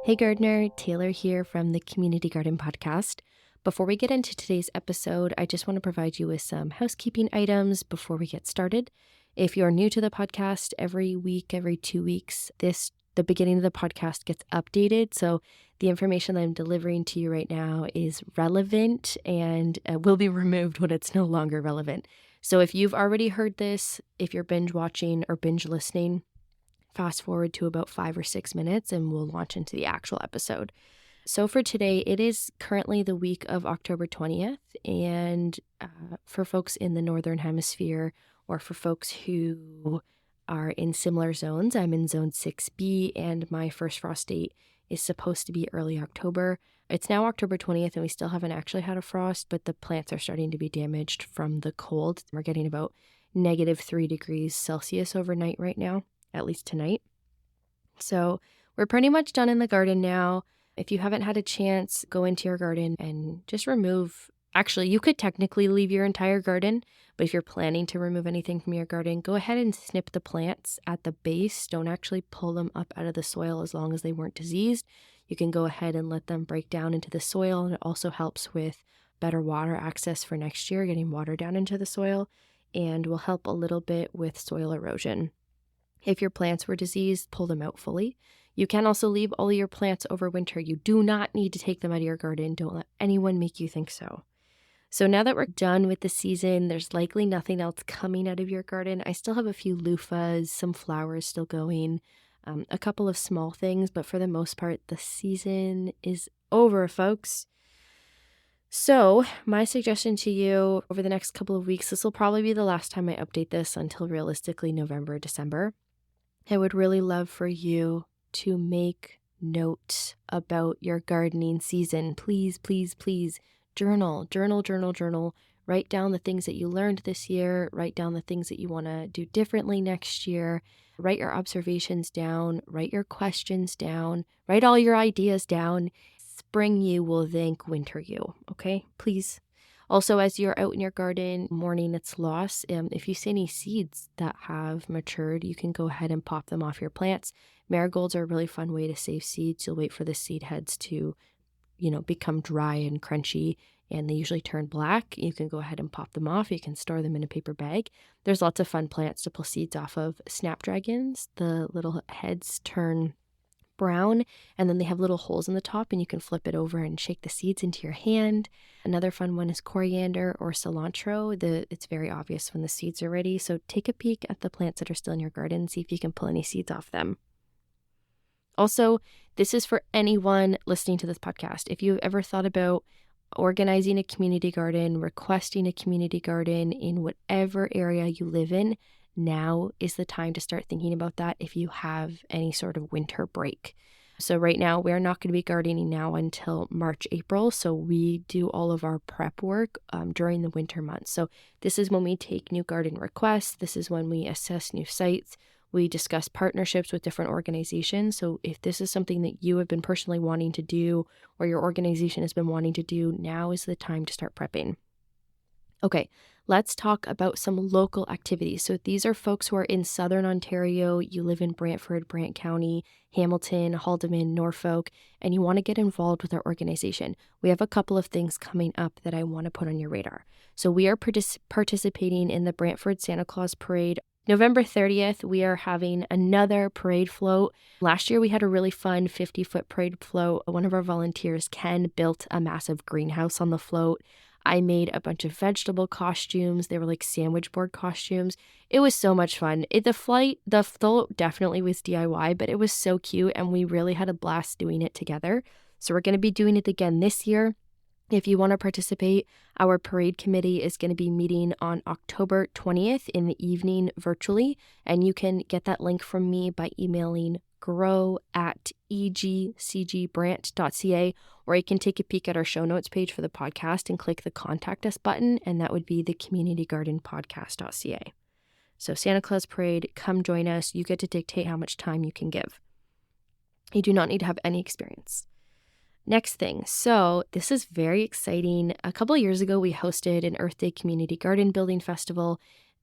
Hey Gardener, Taylor here from the Community Garden Podcast. Before we get into today's episode, I just want to provide you with some housekeeping items before we get started. If you're new to the podcast, every week, every 2 weeks, the beginning of the podcast gets updated. So the information that I'm delivering to you right now is relevant and will be removed when it's no longer relevant. So if you've already heard this, if you're binge watching or binge listening, fast forward to about 5 or 6 minutes and we'll launch into the actual episode. So for today, it is currently the week of October 20th. And for folks in the Northern Hemisphere or for folks who are in similar zones, I'm in zone 6B and my first frost date is supposed to be early October. It's now October 20th and we still haven't actually had a frost, but the plants are starting to be damaged from the cold. We're getting about -3 degrees Celsius overnight right now, at least tonight. So we're pretty much done in the garden now. If you haven't had a chance, go into your garden and just remove. Actually, you could technically leave your entire garden, but if you're planning to remove anything from your garden, go ahead and snip the plants at the base. Don't actually pull them up out of the soil as long as they weren't diseased. You can go ahead and let them break down into the soil, and it also helps with better water access for next year, getting water down into the soil, and will help a little bit with soil erosion. If your plants were diseased, pull them out fully. You can also leave all of your plants over winter. You do not need to take them out of your garden. Don't let anyone make you think so. So now that we're done with the season, there's likely nothing else coming out of your garden. I still have a few loofahs, some flowers still going, a couple of small things, but for the most part, the season is over, folks. So my suggestion to you over the next couple of weeks, this will probably be the last time I update this until realistically November, December. I would really love for you to make notes about your gardening season. Please, please, please journal. Write down the things that you learned this year. Write down the things that you want to do differently next year. Write your observations down. Write your questions down. Write all your ideas down. Spring you will thank winter you, okay? Please. Also, as you're out in your garden mourning its loss, if you see any seeds that have matured, you can go ahead and pop them off your plants. Marigolds are a really fun way to save seeds. You'll wait for the seed heads to, become dry and crunchy, and they usually turn black. You can go ahead and pop them off. You can store them in a paper bag. There's lots of fun plants to pull seeds off of. Snapdragons, the little heads turn brown, and then they have little holes in the top, and you can flip it over and shake the seeds into your hand. Another fun one is coriander or cilantro. It's very obvious when the seeds are ready, so take a peek at the plants that are still in your garden, see if you can pull any seeds off them. Also, this is for anyone listening to this podcast. If you've ever thought about organizing a community garden, requesting a community garden in whatever area you live in, now is the time to start thinking about that if you have any sort of winter break. So right now, we're not going to be gardening now until March, April. So we do all of our prep work during the winter months. So this is when we take new garden requests. This is when we assess new sites. We discuss partnerships with different organizations. So if this is something that you have been personally wanting to do or your organization has been wanting to do, now is the time to start prepping. Okay, let's talk about some local activities. So these are folks who are in Southern Ontario. You live in Brantford, Brant County, Hamilton, Haldimand, Norfolk, and you want to get involved with our organization. We have a couple of things coming up that I want to put on your radar. So we are participating in the Brantford Santa Claus Parade. November 30th, we are having another parade float. Last year, we had a really fun 50-foot parade float. One of our volunteers, Ken, built a massive greenhouse on the float. I made a bunch of vegetable costumes. They were like sandwich board costumes. It was so much fun. The float definitely was DIY, but it was so cute and we really had a blast doing it together. So we're going to be doing it again this year. If you want to participate, our parade committee is going to be meeting on October 20th in the evening virtually, and you can get that link from me by emailing grow@egcgbrant.ca, or you can take a peek at our show notes page for the podcast and click the Contact Us button, and that would be the communitygardenpodcast.ca. So Santa Claus Parade, come join us. You get to dictate how much time you can give. You do not need to have any experience. Next thing, so this is very exciting. A couple of years ago, we hosted an Earth Day Community Garden Building Festival.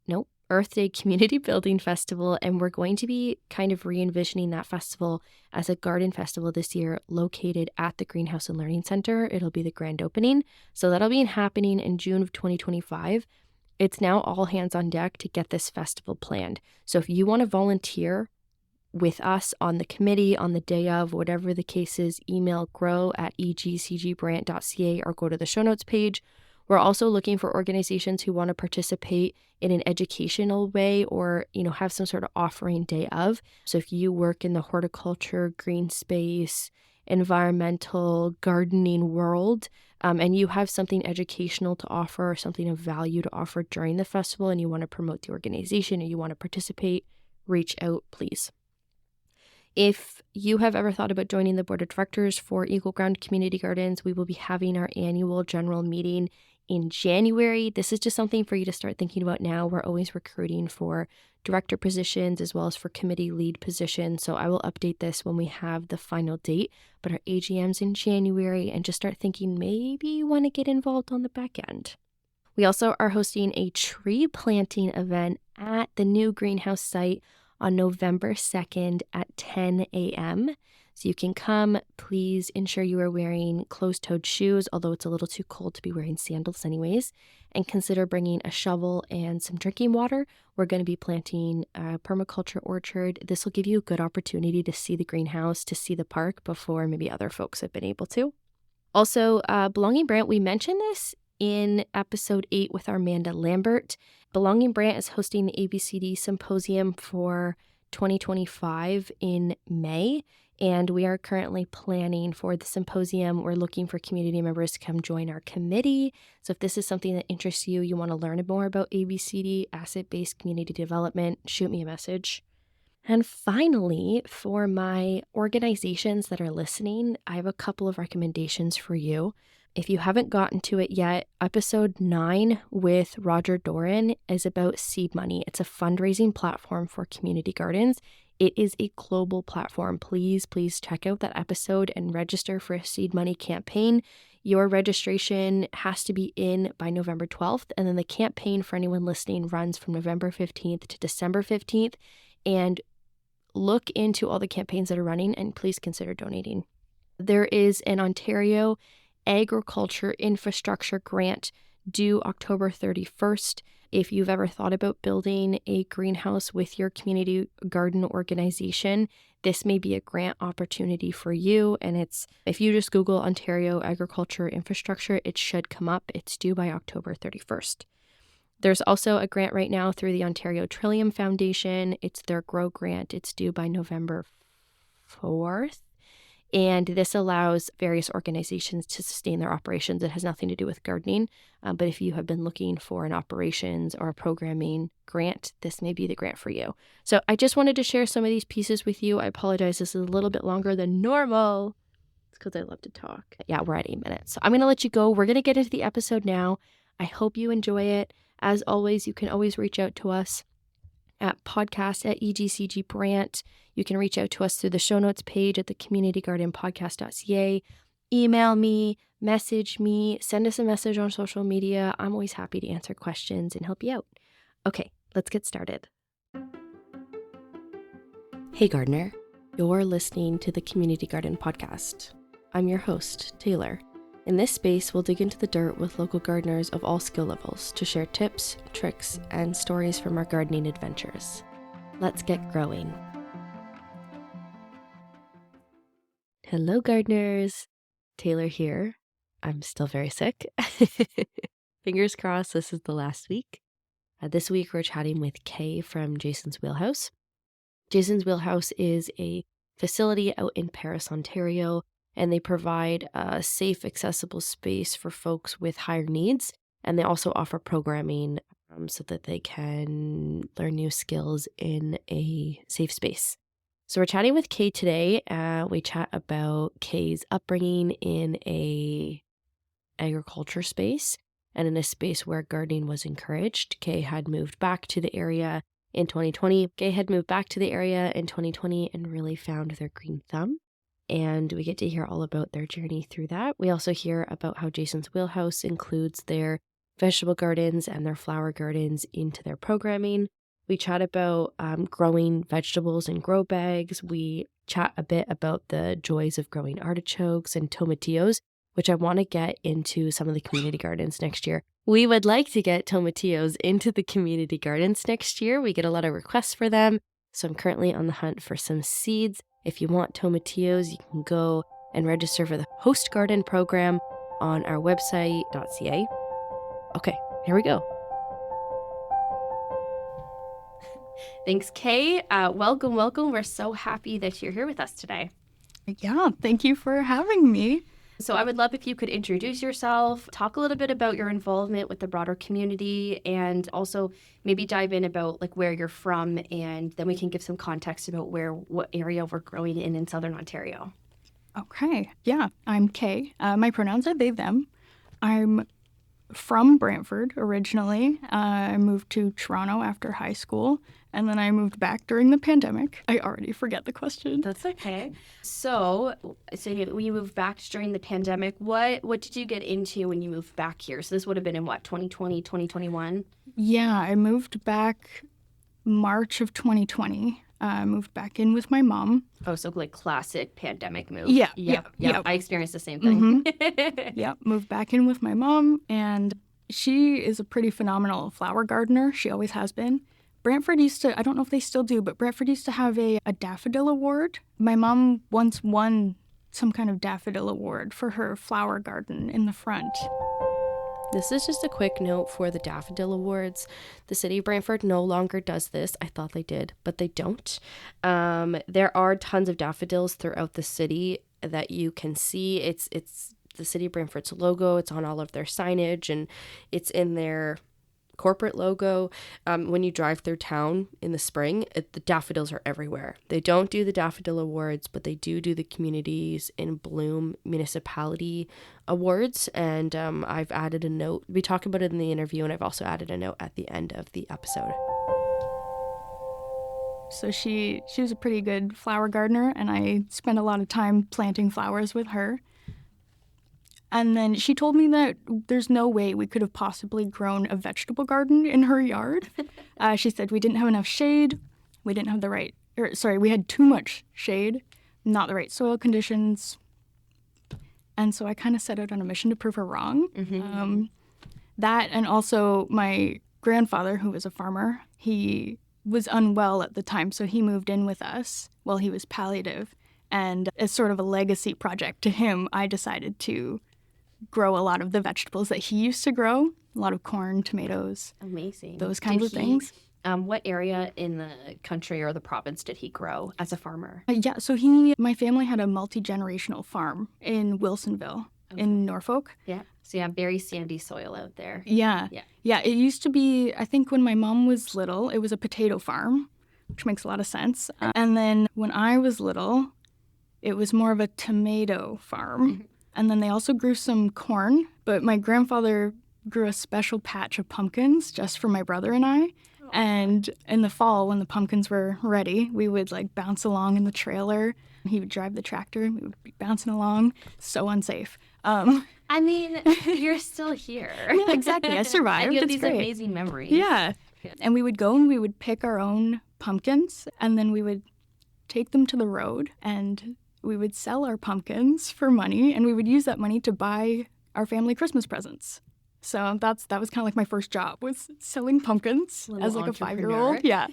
Nope, Earth Day Community Building Festival, and we're going to be kind of re-envisioning that festival as a garden festival this year located at the Greenhouse and Learning Center. It'll be the grand opening. So that'll be happening in June of 2025. It's now all hands on deck to get this festival planned. So if you want to volunteer with us on the committee on the day of, whatever the case is, email grow@egcgbrant.ca or go to the show notes page. We're also looking for organizations who want to participate in an educational way or, have some sort of offering day of. So if you work in the horticulture, green space, environmental, gardening world, and you have something educational to offer or something of value to offer during the festival and you want to promote the organization or you want to participate, reach out, please. If you have ever thought about joining the board of directors for Eagle Ground Community Gardens, we will be having our annual general meeting in January. This is just something for you to start thinking about now. We're always recruiting for director positions as well as for committee lead positions. So I will update this when we have the final date, but our AGM's in January, and just start thinking maybe you want to get involved on the back end. We also are hosting a tree planting event at the new greenhouse site on November 2nd at 10 a.m. So you can come. Please ensure you are wearing closed-toed shoes, although it's a little too cold to be wearing sandals anyways, and consider bringing a shovel and some drinking water. We're going to be planting a permaculture orchard. This will give you a good opportunity to see the greenhouse, to see the park before maybe other folks have been able to. Also, Belonging Brant, we mentioned this in episode 8 with Armanda Lambert. Belonging Brant is hosting the ABCD Symposium for 2025 in May, and we are currently planning for the symposium. We're looking for community members to come join our committee. So if this is something that interests you, you want to learn more about ABCD, asset-based community development, shoot me a message. And finally, for my organizations that are listening, I have a couple of recommendations for you. If you haven't gotten to it yet, episode 9 with Roger Doran is about seed money. It's a fundraising platform for community gardens. It is a global platform. Please check out that episode and register for a seed money campaign. Your registration has to be in by November 12th, and then the campaign for anyone listening runs from November 15th to December 15th. And look into all the campaigns that are running and please consider donating. There is an Ontario Agriculture Infrastructure Grant due October 31st. If you've ever thought about building a greenhouse with your community garden organization, this may be a grant opportunity for you. And if you just Google Ontario Agriculture Infrastructure, it should come up. It's due by October 31st. There's also a grant right now through the Ontario Trillium Foundation. It's their Grow Grant. It's due by November 4th. And this allows various organizations to sustain their operations. It has nothing to do with gardening. But if you have been looking for an operations or a programming grant, this may be the grant for you. So I just wanted to share some of these pieces with you. I apologize. This is a little bit longer than normal. It's because I love to talk. Yeah, we're at 8 minutes. So I'm going to let you go. We're going to get into the episode now. I hope you enjoy it. As always, you can always reach out to us at podcast@egcgbrant. You can reach out to us through the show notes page at the communitygardenpodcast.ca. Email me, message me, send us a message on social media. I'm always happy to answer questions and help you out. Okay, let's get started. Hey gardener, you're listening to the Community Garden Podcast. I'm your host, Taylor. In this space, we'll dig into the dirt with local gardeners of all skill levels to share tips, tricks, and stories from our gardening adventures. Let's get growing. Hello, gardeners. Taylor here. I'm still very sick. Fingers crossed this is the last week. This week, we're chatting with Kay from Jason's Wheelhouse. Jason's Wheelhouse is a facility out in Paris, Ontario, and they provide a safe, accessible space for folks with higher needs. And they also offer programming so that they can learn new skills in a safe space. So we're chatting with Kay today. We chat about Kay's upbringing in a agriculture space and in a space where gardening was encouraged. Kay had moved back to the area in 2020. And really found their green thumb. And we get to hear all about their journey through that. We also hear about how Jason's Wheelhouse includes their vegetable gardens and their flower gardens into their programming. We chat about growing vegetables in grow bags. We chat a bit about the joys of growing artichokes and tomatillos, which I want to get into some of the community gardens next year. We would like to get tomatillos into the community gardens next year. We get a lot of requests for them. So I'm currently on the hunt for some seeds. If you want tomatillos, you can go and register for the Host Garden program on our website.ca. Okay, here we go. Thanks, Kay. Welcome. We're so happy that you're here with us today. Yeah, thank you for having me. So I would love if you could introduce yourself, talk a little bit about your involvement with the broader community, and also maybe dive in about like where you're from, and then we can give some context about what area we're growing in Southern Ontario. Okay, yeah, I'm Kay. My pronouns are they, them. I'm from Brantford originally. I moved to Toronto after high school, and then I moved back during the pandemic. I already forget the question. That's okay. So you moved back during the pandemic. What did you get into when you moved back here? So this would have been in what, 2020, 2021? Yeah, I moved back March of 2020. I moved back in with my mom. Oh, so like classic pandemic move. Yeah. I experienced the same thing. Mm-hmm. Yeah, moved back in with my mom, and she is a pretty phenomenal flower gardener. She always has been. Brantford used to, I don't know if they still do, but Brantford used to have a daffodil award. My mom once won some kind of daffodil award for her flower garden in the front. This is just a quick note for the Daffodil Awards. The City of Brantford no longer does this. I thought they did, but they don't. There are tons of daffodils throughout the city that you can see. It's the City of Brantford's logo. It's on all of their signage, and it's in their corporate logo. When you drive through town in the spring, the daffodils are everywhere. They don't do the Daffodil Awards, but they do the Communities in Bloom Municipality Awards. And I've added a note. We talk about it in the interview, and I've also added a note at the end of the episode. So she was a pretty good flower gardener, and I spent a lot of time planting flowers with her. And then she told me that there's no way we could have possibly grown a vegetable garden in her yard. She said we didn't have enough shade. We didn't have we had too much shade, not the right soil conditions. And so I kind of set out on a mission to prove her wrong. Mm-hmm. That, and also my grandfather, who was a farmer, he was unwell at the time, so he moved in with us while he was palliative. And as sort of a legacy project to him, I decided to grow a lot of the vegetables that he used to grow, a lot of corn, tomatoes. Amazing. Those kinds of things. What area in the country or the province did he grow as a farmer? So my family had a multi-generational farm in Wilsonville, in Norfolk. Yeah. So you have very sandy soil out there. Yeah. It used to be, I think when my mom was little, it was a potato farm, which makes a lot of sense. And then when I was little, it was more of a tomato farm. Mm-hmm. And then they also grew some corn, but my grandfather grew a special patch of pumpkins just for my brother and I. Oh. And in the fall, when the pumpkins were ready, we would like bounce along in the trailer. He would drive the tractor, and we would be bouncing along. So unsafe. I mean, you're still here. Yeah, exactly. I survived. And you have these great. Amazing memories. Yeah. And we would go and we would pick our own pumpkins, and then we would take them to the road, and we would sell our pumpkins for money, and we would use that money to buy our family Christmas presents. So that was kind of like my first job, was selling pumpkins as like a 5-year-old. Yeah.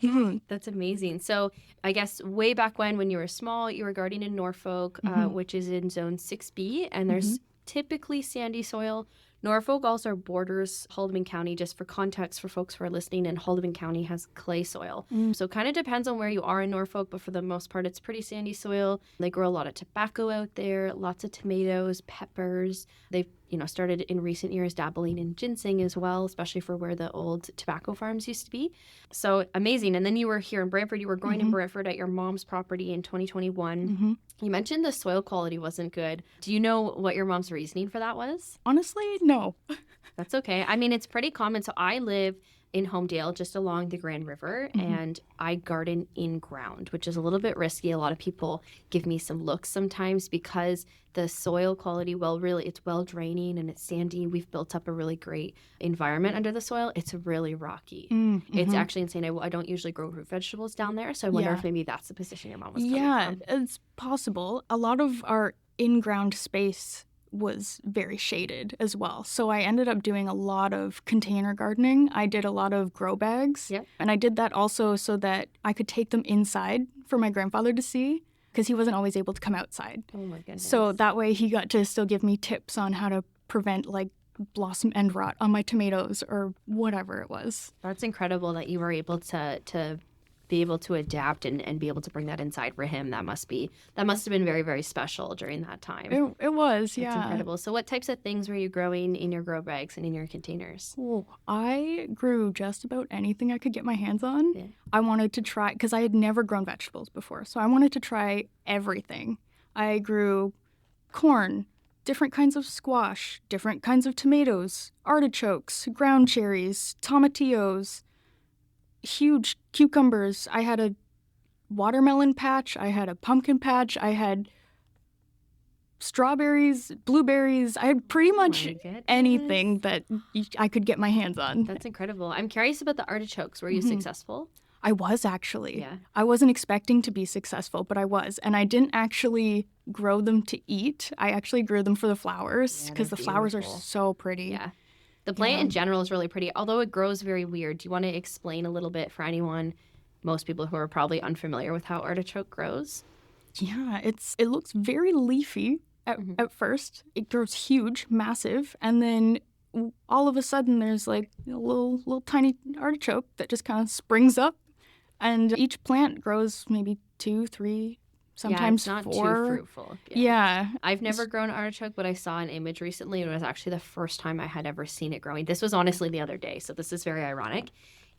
Mm-hmm. That's amazing. So I guess way back when you were small, you were gardening in Norfolk, mm-hmm. Which is in Zone 6B, and there's mm-hmm. typically sandy soil. Norfolk also borders Haldimand County, just for context for folks who are listening, and Haldimand County has clay soil. So it kind of depends on where you are in Norfolk, but for the most part, it's pretty sandy soil. They grow a lot of tobacco out there, lots of tomatoes, peppers. They've started in recent years dabbling in ginseng as well, especially for where the old tobacco farms used to be. So amazing. And then you were here in Brantford. You were growing mm-hmm. in Brantford at your mom's property in 2021. Mm-hmm. You mentioned the soil quality wasn't good. Do you know what your mom's reasoning for that was? Honestly, no. That's okay. I mean, it's pretty common. So I live in Homedale, just along the Grand River, and I garden in ground, which is a little bit risky. A lot of people give me some looks sometimes because the soil quality, it's well draining and it's sandy. We've built up a really great environment under the soil. It's really rocky. It's actually insane. I don't usually grow root vegetables down there, so I wonder if maybe that's the position your mom was coming from. Yeah, it's possible. A lot of our in-ground space was very shaded as well. So I ended up doing a lot of container gardening. I did a lot of grow bags. Yep. And I did that also so that I could take them inside for my grandfather to see because he wasn't always able to come outside. Oh my goodness. So that way he got to still give me tips on how to prevent like blossom end rot on my tomatoes or whatever it was. That's incredible that you were able to be able to adapt and be able to bring that inside for him. That must have been very, very special during that time. It was, yeah. That's incredible. So what types of things were you growing in your grow bags and in your containers? Oh, I grew just about anything I could get my hands on. Yeah. I wanted to try, because I had never grown vegetables before, so I wanted to try everything. I grew corn, different kinds of squash, different kinds of tomatoes, artichokes, ground cherries, tomatillos, huge cucumbers. I had a watermelon patch. I had a pumpkin patch. I had strawberries, blueberries. I had pretty much anything that I could get my hands on. That's incredible. I'm curious about the artichokes. Were you successful? I was actually. Yeah. I wasn't expecting to be successful, but I was. And I didn't actually grow them to eat. I actually grew them for the flowers because the flowers are so pretty. Yeah. The plant in general is really pretty, although it grows very weird. Do you want to explain a little bit for anyone, most people who are probably unfamiliar with how artichoke grows? Yeah, it looks very leafy at first. It grows huge, massive, and then all of a sudden there's like a little tiny artichoke that just kind of springs up, and each plant grows maybe 2, 3, sometimes it's not 4. too fruitful. Yeah. I've never grown artichoke, but I saw an image recently, and it was actually the first time I had ever seen it growing. This was honestly the other day, so this is very ironic.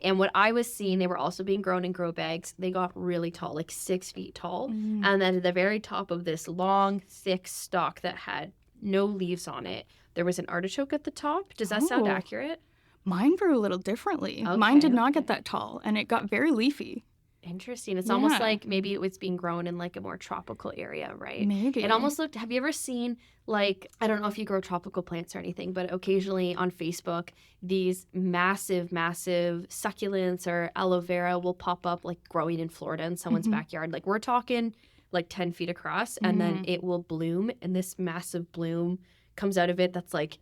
And what I was seeing, they were also being grown in grow bags. They got really tall, like 6 feet tall. And then at the very top of this long, thick stalk that had no leaves on it, there was an artichoke at the top. Does that sound accurate? Mine grew a little differently. Mine did not get that tall, and it got very leafy. Interesting. It's almost like maybe it was being grown in like a more tropical area, right? Maybe. It almost looked, have you ever seen like, I don't know if you grow tropical plants or anything, but occasionally on Facebook, these massive succulents or aloe vera will pop up like growing in Florida in someone's backyard. Like we're talking like 10 feet across, and then it will bloom, and this massive bloom comes out of it that's like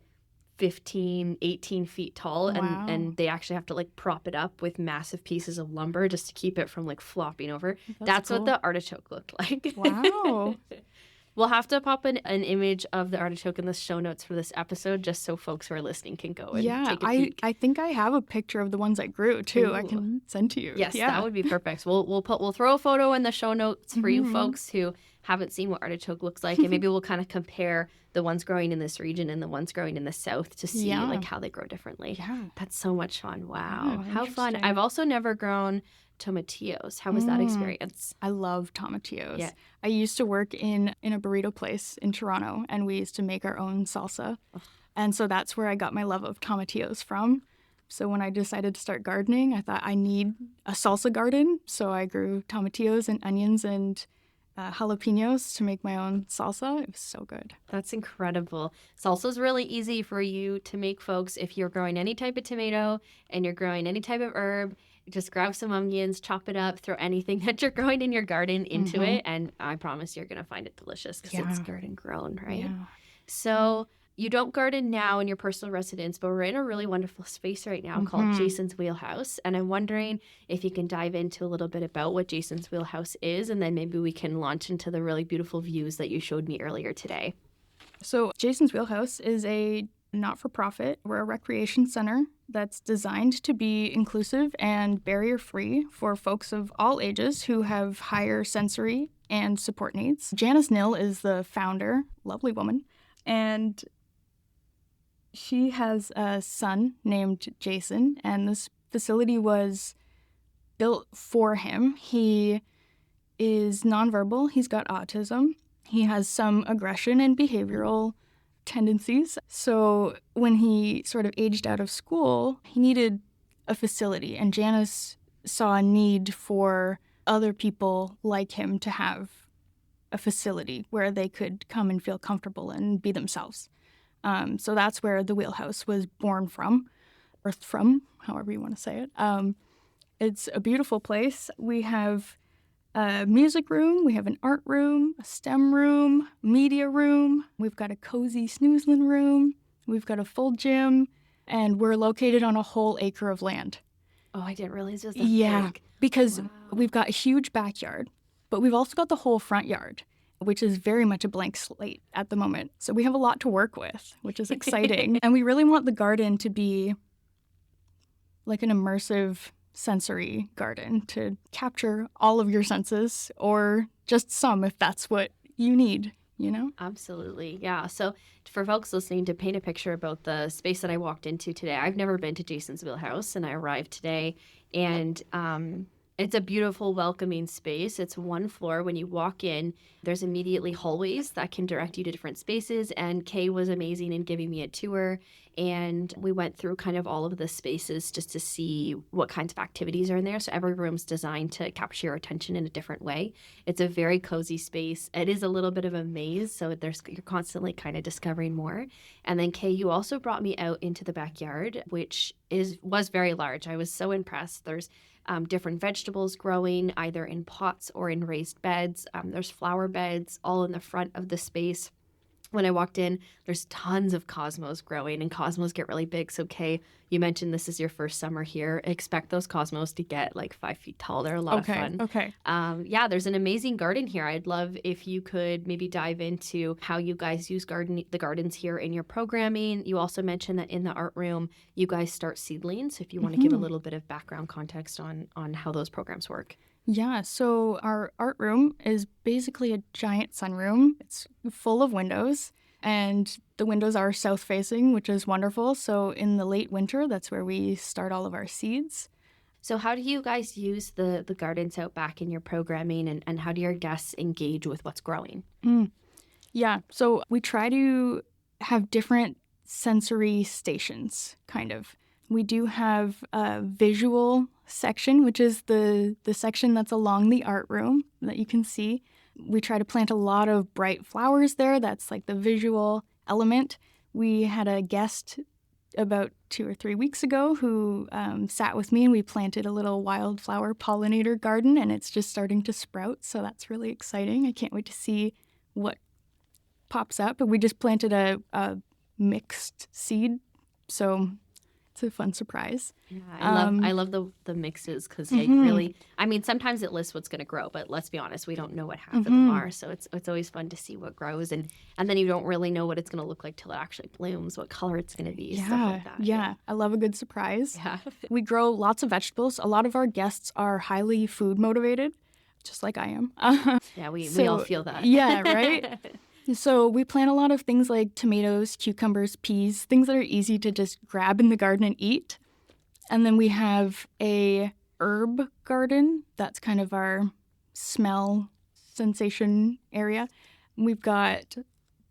15, 18 feet tall, and they actually have to like prop it up with massive pieces of lumber just to keep it from like flopping over. That's cool. What the artichoke looked like. Wow. We'll have to pop an image of the artichoke in the show notes for this episode just so folks who are listening can go and take a peek. I think I have a picture of the ones I grew too. Ooh. I can send to you. Yes, that would be perfect. We'll throw a photo in the show notes for you folks who haven't seen what artichoke looks like, and maybe we'll kind of compare the ones growing in this region and the ones growing in the south to see like how they grow differently. Yeah. That's so much fun. Wow. How fun. I've also never grown tomatillos. How was that experience? I love tomatillos. Yeah. I used to work in a burrito place in Toronto, and we used to make our own salsa. And so that's where I got my love of tomatillos from. So when I decided to start gardening, I thought I need a salsa garden. So I grew tomatillos and onions and jalapenos to make my own salsa. It was so good. That's incredible. Salsa is really easy for you to make, folks. If you're growing any type of tomato and you're growing any type of herb, just grab some onions, chop it up, throw anything that you're growing in your garden into it, and I promise you're going to find it delicious because it's garden grown, right? Yeah. So you don't garden now in your personal residence, but we're in a really wonderful space right now called Jason's Wheelhouse. And I'm wondering if you can dive into a little bit about what Jason's Wheelhouse is, and then maybe we can launch into the really beautiful views that you showed me earlier today. So Jason's Wheelhouse is a not-for-profit. We're a recreation center that's designed to be inclusive and barrier-free for folks of all ages who have higher sensory and support needs. Janice Nill is the founder, lovely woman, and she has a son named Jason, and this facility was built for him. He is nonverbal. He's got autism. He has some aggression and behavioral tendencies. So when he sort of aged out of school, he needed a facility, and Janice saw a need for other people like him to have a facility where they could come and feel comfortable and be themselves. So that's where the Wheelhouse was born from, birthed from, however you want to say it. It's a beautiful place. We have a music room, we have an art room, a STEM room, media room. We've got a cozy snoozlin room. We've got a full gym, and we're located on a whole acre of land. Oh, I didn't realize it was that big. Because Wow. we've got a huge backyard, but we've also got the whole front yard, which is very much a blank slate at the moment. So we have a lot to work with, which is exciting. And we really want the garden to be like an immersive sensory garden to capture all of your senses, or just some if that's what you need, you know? Absolutely. Yeah. So for folks listening, to paint a picture about the space that I walked into today, I've never been to Jason's Wheelhouse, and I arrived today, and it's a beautiful, welcoming space. It's one floor. When you walk in, there's immediately hallways that can direct you to different spaces. And Kay was amazing in giving me a tour. And we went through kind of all of the spaces just to see what kinds of activities are in there. So every room's designed to capture your attention in a different way. It's a very cozy space. It is a little bit of a maze, so you're constantly kind of discovering more. And then Kay, you also brought me out into the backyard, which was very large. I was so impressed. There's different vegetables growing either in pots or in raised beds. There's flower beds all in the front of the space. When I walked in, there's tons of cosmos growing, and cosmos get really big. So, Kay, you mentioned this is your first summer here. Expect those cosmos to get like 5 feet tall. They're a lot of fun. Okay. Yeah, there's an amazing garden here. I'd love if you could maybe dive into how you guys use the gardens here in your programming. You also mentioned that in the art room, you guys start seedlings. So if you want to give a little bit of background context on how those programs work. Yeah, so our art room is basically a giant sunroom. It's full of windows, and the windows are south-facing, which is wonderful. So in the late winter, that's where we start all of our seeds. So how do you guys use the gardens out back in your programming, and how do your guests engage with what's growing? Yeah, so we try to have different sensory stations, kind of. We do have a visual section, which is the section that's along the art room that you can see. We try to plant a lot of bright flowers there. That's like the visual element. We had a guest about 2 or 3 weeks ago who sat with me, and we planted a little wildflower pollinator garden, and it's just starting to sprout. So that's really exciting. I can't wait to see what pops up. But we just planted a mixed seed. So it's a fun surprise. Yeah, I love the mixes because they really, I mean, sometimes it lists what's going to grow, but let's be honest, we don't know what half of them are. So it's always fun to see what grows, and then you don't really know what it's going to look like till it actually blooms, what color it's going to be, stuff like that. Yeah, I love a good surprise. Yeah. We grow lots of vegetables. A lot of our guests are highly food motivated, just like I am. Yeah, we all feel that. Yeah, right? So we plant a lot of things like tomatoes, cucumbers, peas, things that are easy to just grab in the garden and eat. And then we have a herb garden. That's kind of our smell sensation area. We've got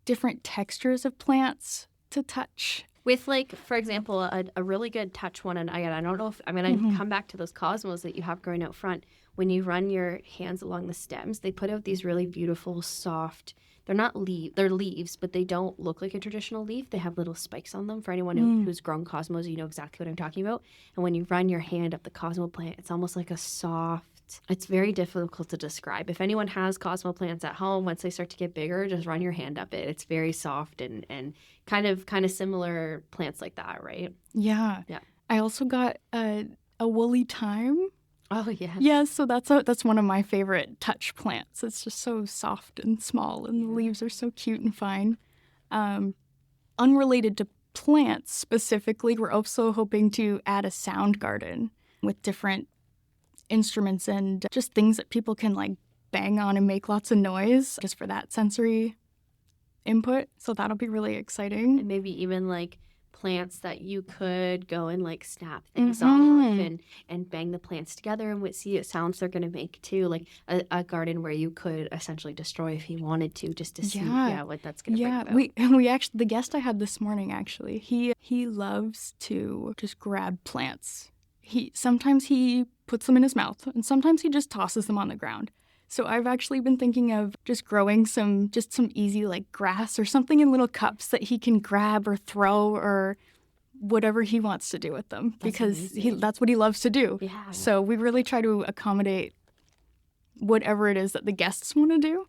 different textures of plants to touch. With, like, for example, a really good touch one, and I don't know if I'm going to come back to those cosmos that you have growing out front. When you run your hands along the stems, they put out these really beautiful, soft, they're leaves, but they don't look like a traditional leaf. They have little spikes on them. For anyone who's grown cosmos, you know exactly what I'm talking about. And when you run your hand up the cosmo plant, it's almost like a soft, it's very difficult to describe. If anyone has cosmo plants at home, once they start to get bigger, just run your hand up it. It's very soft and kind of similar plants like that, right? Yeah. I also got a woolly thyme. Oh, yeah. Yeah, so that's one of my favorite touch plants. It's just so soft and small, and the leaves are so cute and fine. Unrelated to plants specifically, we're also hoping to add a sound garden with different instruments and just things that people can like bang on and make lots of noise just for that sensory input. So that'll be really exciting. And maybe even like plants that you could go and like snap things off and bang the plants together and see what sounds they're going to make too. Like a garden where you could essentially destroy if you wanted to, just to see what that's going to bring about. We actually, the guest I had this morning, actually, he loves to just grab plants. Sometimes he puts them in his mouth, and sometimes he just tosses them on the ground. So I've actually been thinking of just growing some easy like grass or something in little cups that he can grab or throw or whatever he wants to do with them, because that's what he loves to do. Yeah. So we really try to accommodate whatever it is that the guests want to do,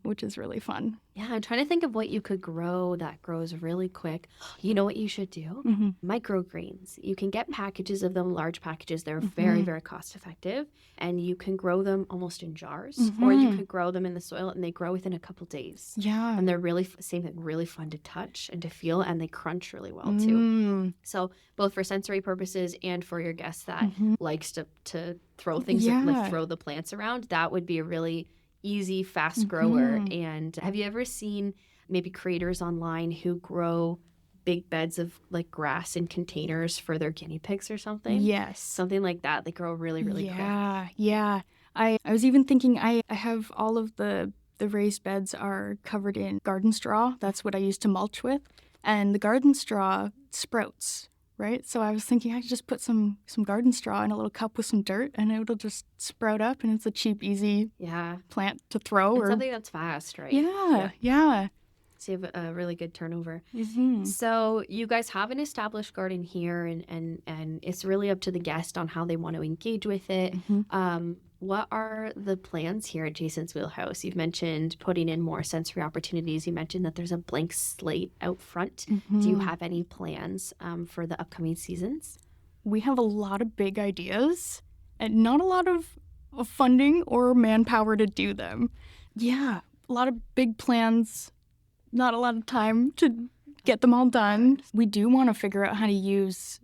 which is really fun. Yeah, I'm trying to think of what you could grow that grows really quick. You know what you should do? Microgreens. You can get packages of them, large packages. They're very, very cost effective. And you can grow them almost in jars. Or you could grow them in the soil and they grow within a couple days. Yeah. And they're really, same thing, really fun to touch and to feel. And they crunch really well too. So both for sensory purposes and for your guest that likes to throw things, like throw the plants around, that would be a really easy, fast grower. And have you ever seen maybe creators online who grow big beds of like grass in containers for their guinea pigs or something? Yes. Something like that. They grow really, really quick. Yeah. I was even thinking I have all of the raised beds are covered in garden straw. That's what I use to mulch with. And the garden straw sprouts, right? So I was thinking I could just put some garden straw in a little cup with some dirt and it'll just sprout up, and it's a cheap, easy plant to throw. And something that's fast, right? Yeah. So you have a really good turnover. So you guys have an established garden here, and it's really up to the guest on how they want to engage with it. What are the plans here at Jason's Wheelhouse? You've mentioned putting in more sensory opportunities. You mentioned that there's a blank slate out front. Do you have any plans for the upcoming seasons? We have a lot of big ideas and not a lot of funding or manpower to do them. Yeah, a lot of big plans, not a lot of time to get them all done. We do want to figure out how to use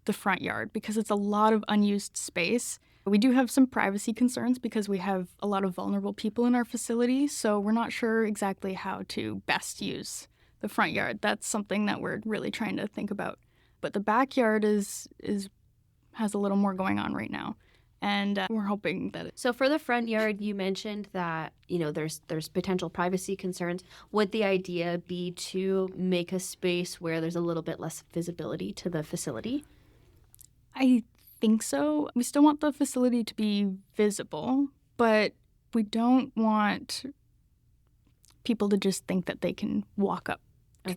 the front yard because it's a lot of unused space. We do have some privacy concerns because we have a lot of vulnerable people in our facility, so we're not sure exactly how to best use the front yard. That's something that we're really trying to think about. But the backyard has a little more going on right now, and we're hoping that So for the front yard, you mentioned that, there's potential privacy concerns. Would the idea be to make a space where there's a little bit less visibility to the facility? I think so. We still want the facility to be visible, but we don't want people to just think that they can walk up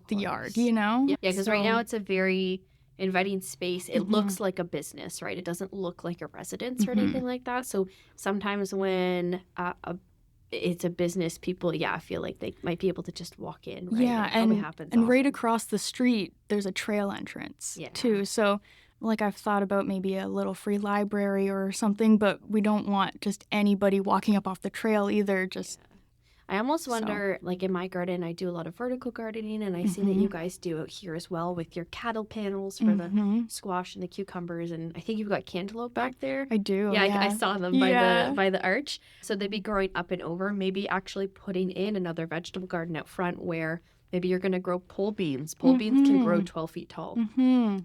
the yard, Yeah, because right now it's a very inviting space. It looks like a business, right? It doesn't look like a residence or anything like that. So sometimes when it's a business, people, feel like they might be able to just walk in, right? Yeah, and right across the street, there's a trail entrance too. So like I've thought about maybe a little free library or something, but we don't want just anybody walking up off the trail either. I almost wonder, like in my garden, I do a lot of vertical gardening, and I see that you guys do it here as well with your cattle panels for the squash and the cucumbers, and I think you've got cantaloupe back there. I do. Yeah, I saw them by the arch. So they'd be growing up and over, maybe actually putting in another vegetable garden out front where maybe you're going to grow pole beans. Pole beans can grow 12 feet tall,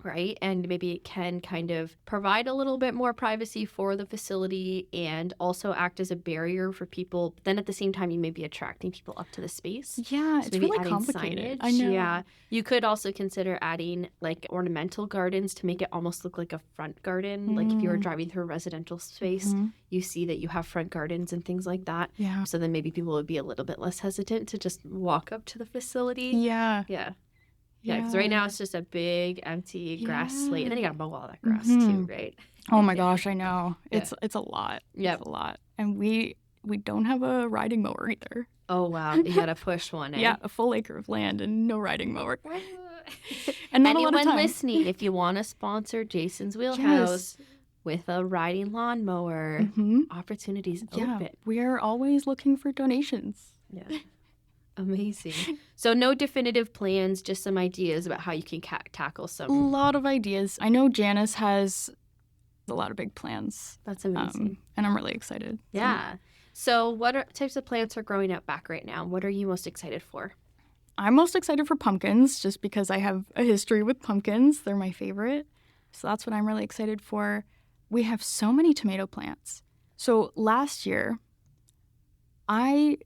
right? And maybe it can kind of provide a little bit more privacy for the facility and also act as a barrier for people. Then at the same time, you may be attracting people up to the space. Yeah, so it's really complicated. Signage. I know. Yeah. You could also consider adding like ornamental gardens to make it almost look like a front garden. Like if you were driving through a residential space, you see that you have front gardens and things like that. Yeah. So then maybe people would be a little bit less hesitant to just walk up to the facility. Yeah. Because right now it's just a big empty grass slate, and then you gotta mow all that grass too, right? Oh my gosh, I know. It's a lot. Yeah, it's a lot, and we don't have a riding mower either. Oh wow, you gotta push one. Yeah, a full acre of land and no riding mower. And not anyone a lot of time. Listening, if you want to sponsor Jason's Wheelhouse with a riding lawnmower, opportunities open. We are always looking for donations. Yeah. Amazing. So no definitive plans, just some ideas about how you can tackle some. A lot of ideas. I know Janice has a lot of big plans. That's amazing. And I'm really excited. Yeah. So what types of plants are growing up back right now? What are you most excited for? I'm most excited for pumpkins just because I have a history with pumpkins. They're my favorite. So that's what I'm really excited for. We have so many tomato plants. So last year, I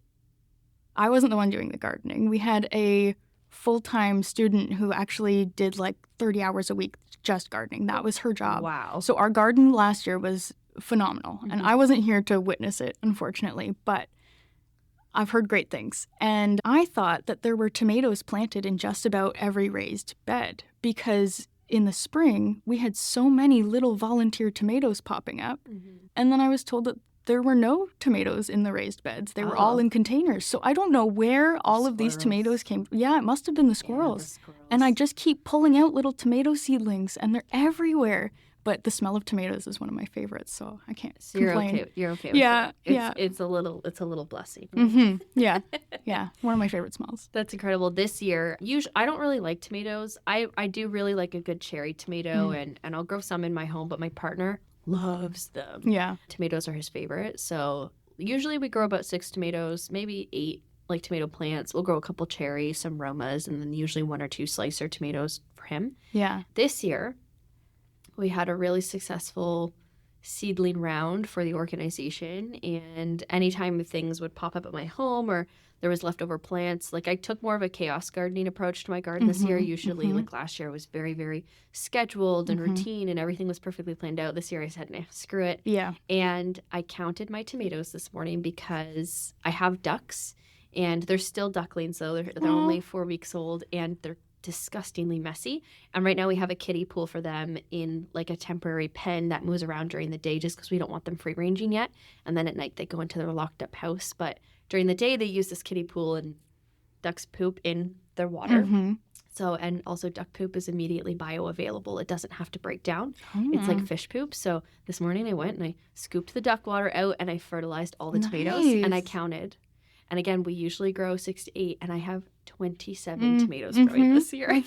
wasn't the one doing the gardening. We had a full-time student who actually did like 30 hours a week just gardening. That was her job. Wow. So our garden last year was phenomenal. And I wasn't here to witness it, unfortunately, but I've heard great things. And I thought that there were tomatoes planted in just about every raised bed because in the spring, we had so many little volunteer tomatoes popping up. And then I was told that there were no tomatoes in the raised beds. They were all in containers. So I don't know where all of these tomatoes came from. Yeah, it must have been the squirrels. And I just keep pulling out little tomato seedlings, and they're everywhere. But the smell of tomatoes is one of my favorites, so I can't complain. You're okay with it. It's a little blessing. Yeah. One of my favorite smells. That's incredible. This year, I don't really like tomatoes. I do really like a good cherry tomato, and I'll grow some in my home, but my partner loves them. Yeah. Tomatoes are his favorite. So usually we grow about 6 tomatoes, maybe 8 like tomato plants. We'll grow a couple cherries, some Romas, and then usually 1 or 2 slicer tomatoes for him. Yeah. This year, we had a really successful seedling round for the organization, and anytime things would pop up at my home or there was leftover plants, like I took more of a chaos gardening approach to my garden this year. Usually, like last year, it was very, very scheduled and routine, and everything was perfectly planned out. This year, I said, nah, screw it. Yeah. And I counted my tomatoes this morning because I have ducks, and they're still ducklings, though. They're only 4 weeks old, and they're disgustingly messy. And right now we have a kiddie pool for them in like a temporary pen that moves around during the day just because we don't want them free ranging yet. And then at night they go into their locked up house. But during the day they use this kiddie pool, and ducks poop in their water. So, and also duck poop is immediately bioavailable. It doesn't have to break down. It's like fish poop. So this morning I went and I scooped the duck water out and I fertilized all the tomatoes, and I counted. And again, we usually grow 6 to 8, and I have 27 tomatoes growing this year.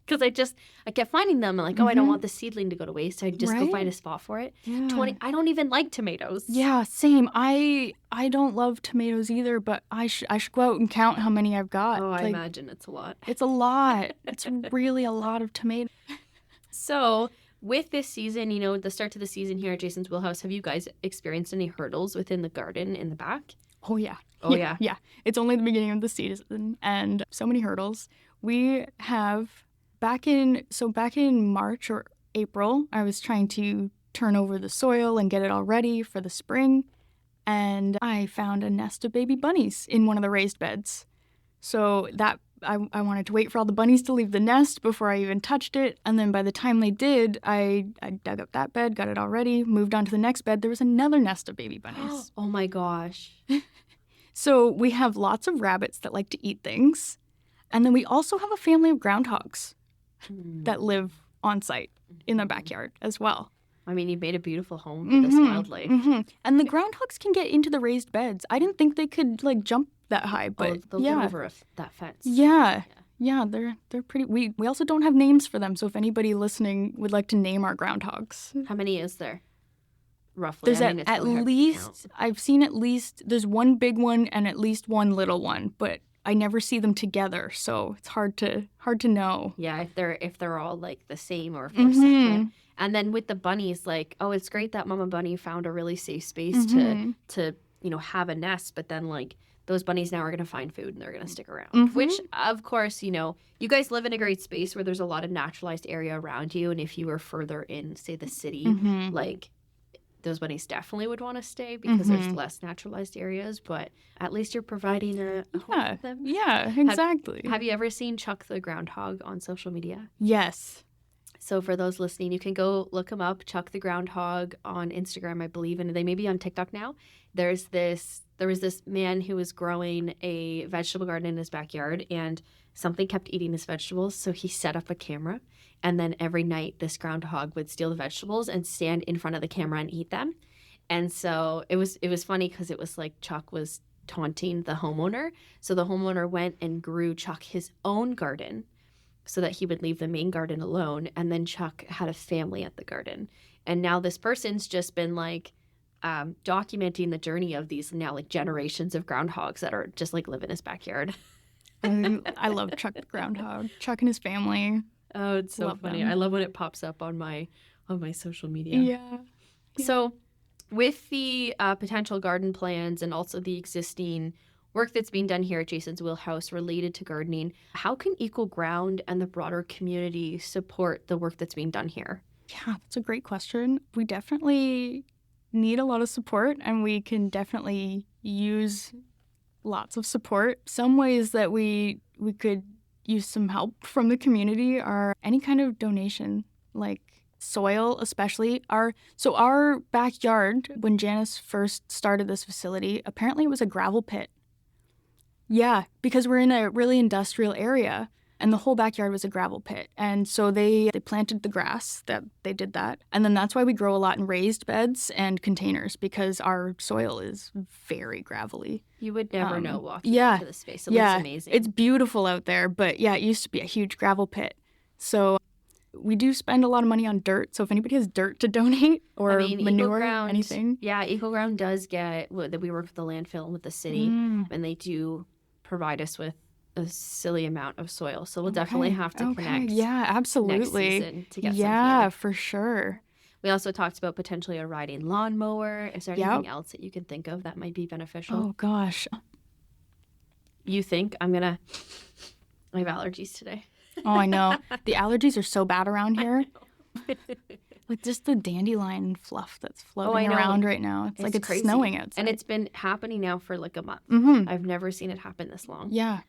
Because I kept finding them. I'm like, I don't want the seedling to go to waste. So I just go find a spot for it. 20. I don't even like tomatoes. Yeah, same. I don't love tomatoes either, but I should go out and count how many I've got. Oh, I imagine it's a lot. It's a lot. It's really a lot of tomatoes. So with this season, the start to the season here at Jason's Wheelhouse, have you guys experienced any hurdles within the garden in the back? Oh, yeah. Oh, yeah. Yeah. It's only the beginning of the season, and so many hurdles. We have back in March or April, I was trying to turn over the soil and get it all ready for the spring, and I found a nest of baby bunnies in one of the raised beds. So that I wanted to wait for all the bunnies to leave the nest before I even touched it, and then by the time they did, I dug up that bed, got it all ready, moved on to the next bed. There was another nest of baby bunnies. Oh my gosh. So we have lots of rabbits that like to eat things. And then we also have a family of groundhogs that live on site in the backyard as well. I mean, you made a beautiful home for this wildlife. And the groundhogs can get into the raised beds. I didn't think they could jump that high, but they'll get over that fence. Yeah, they're pretty. We also don't have names for them, so if anybody listening would like to name our groundhogs. How many is there? Roughly. There's at least, I've seen at least, there's one big one and at least one little one, but I never see them together, so it's hard to know. Yeah, if they're all like the same or if they're separate. And then with the bunnies, it's great that Mama Bunny found a really safe space to have a nest, but then those bunnies now are going to find food and they're going to stick around. Which, of course, you guys live in a great space where there's a lot of naturalized area around you, and if you were further in, say, the city, those bunnies definitely would want to stay because there's less naturalized areas, but at least you're providing a home for them. Yeah, exactly. Have you ever seen Chuck the Groundhog on social media? Yes. So for those listening, you can go look him up, Chuck the Groundhog, on Instagram, I believe, and they may be on TikTok now. There was this man who was growing a vegetable garden in his backyard, and something kept eating his vegetables, so he set up a camera. And then every night, this groundhog would steal the vegetables and stand in front of the camera and eat them. And so it was funny because it was like Chuck was taunting the homeowner. So the homeowner went and grew Chuck his own garden so that he would leave the main garden alone. And then Chuck had a family at the garden. And now this person's just been documenting the journey of these now generations of groundhogs that are just live in his backyard. I love Chuck the Groundhog. Chuck and his family. Oh, it's so funny. Them. I love when it pops up on my social media. Yeah. So with the potential garden plans and also the existing work that's being done here at Jason's Wheelhouse related to gardening. How can Equal Ground and the broader community support the work that's being done here? Yeah, that's a great question. We definitely need a lot of support, and we can definitely use lots of support. Some ways that we could use some help from the community are any kind of donation, like soil, especially. Our backyard, when Janice first started this facility, apparently it was a gravel pit. Yeah, because we're in a really industrial area, and the whole backyard was a gravel pit. And so they planted the grass, that they did that. And then that's why we grow a lot in raised beds and containers, because our soil is very gravelly. You would never know walking into the space. It looks amazing. It's beautiful out there, but yeah, it used to be a huge gravel pit. So we do spend a lot of money on dirt. So if anybody has dirt to donate or manure, anything. Yeah, Equal Ground does get, that we work with the landfill and with the city, and they do provide us with a silly amount of soil. So we'll definitely have to connect. Yeah, absolutely. Next season to get some Yeah, here. for sure. We also talked about potentially a riding lawnmower. Is there anything else that you can think of that might be beneficial? Oh, gosh. You think? I have allergies today. Oh, I know. The allergies are so bad around here. Like just the dandelion fluff that's floating around right now. It's like it's crazy. Snowing outside. And it's been happening now for like a month. Mm-hmm. I've never seen it happen this long. Yeah.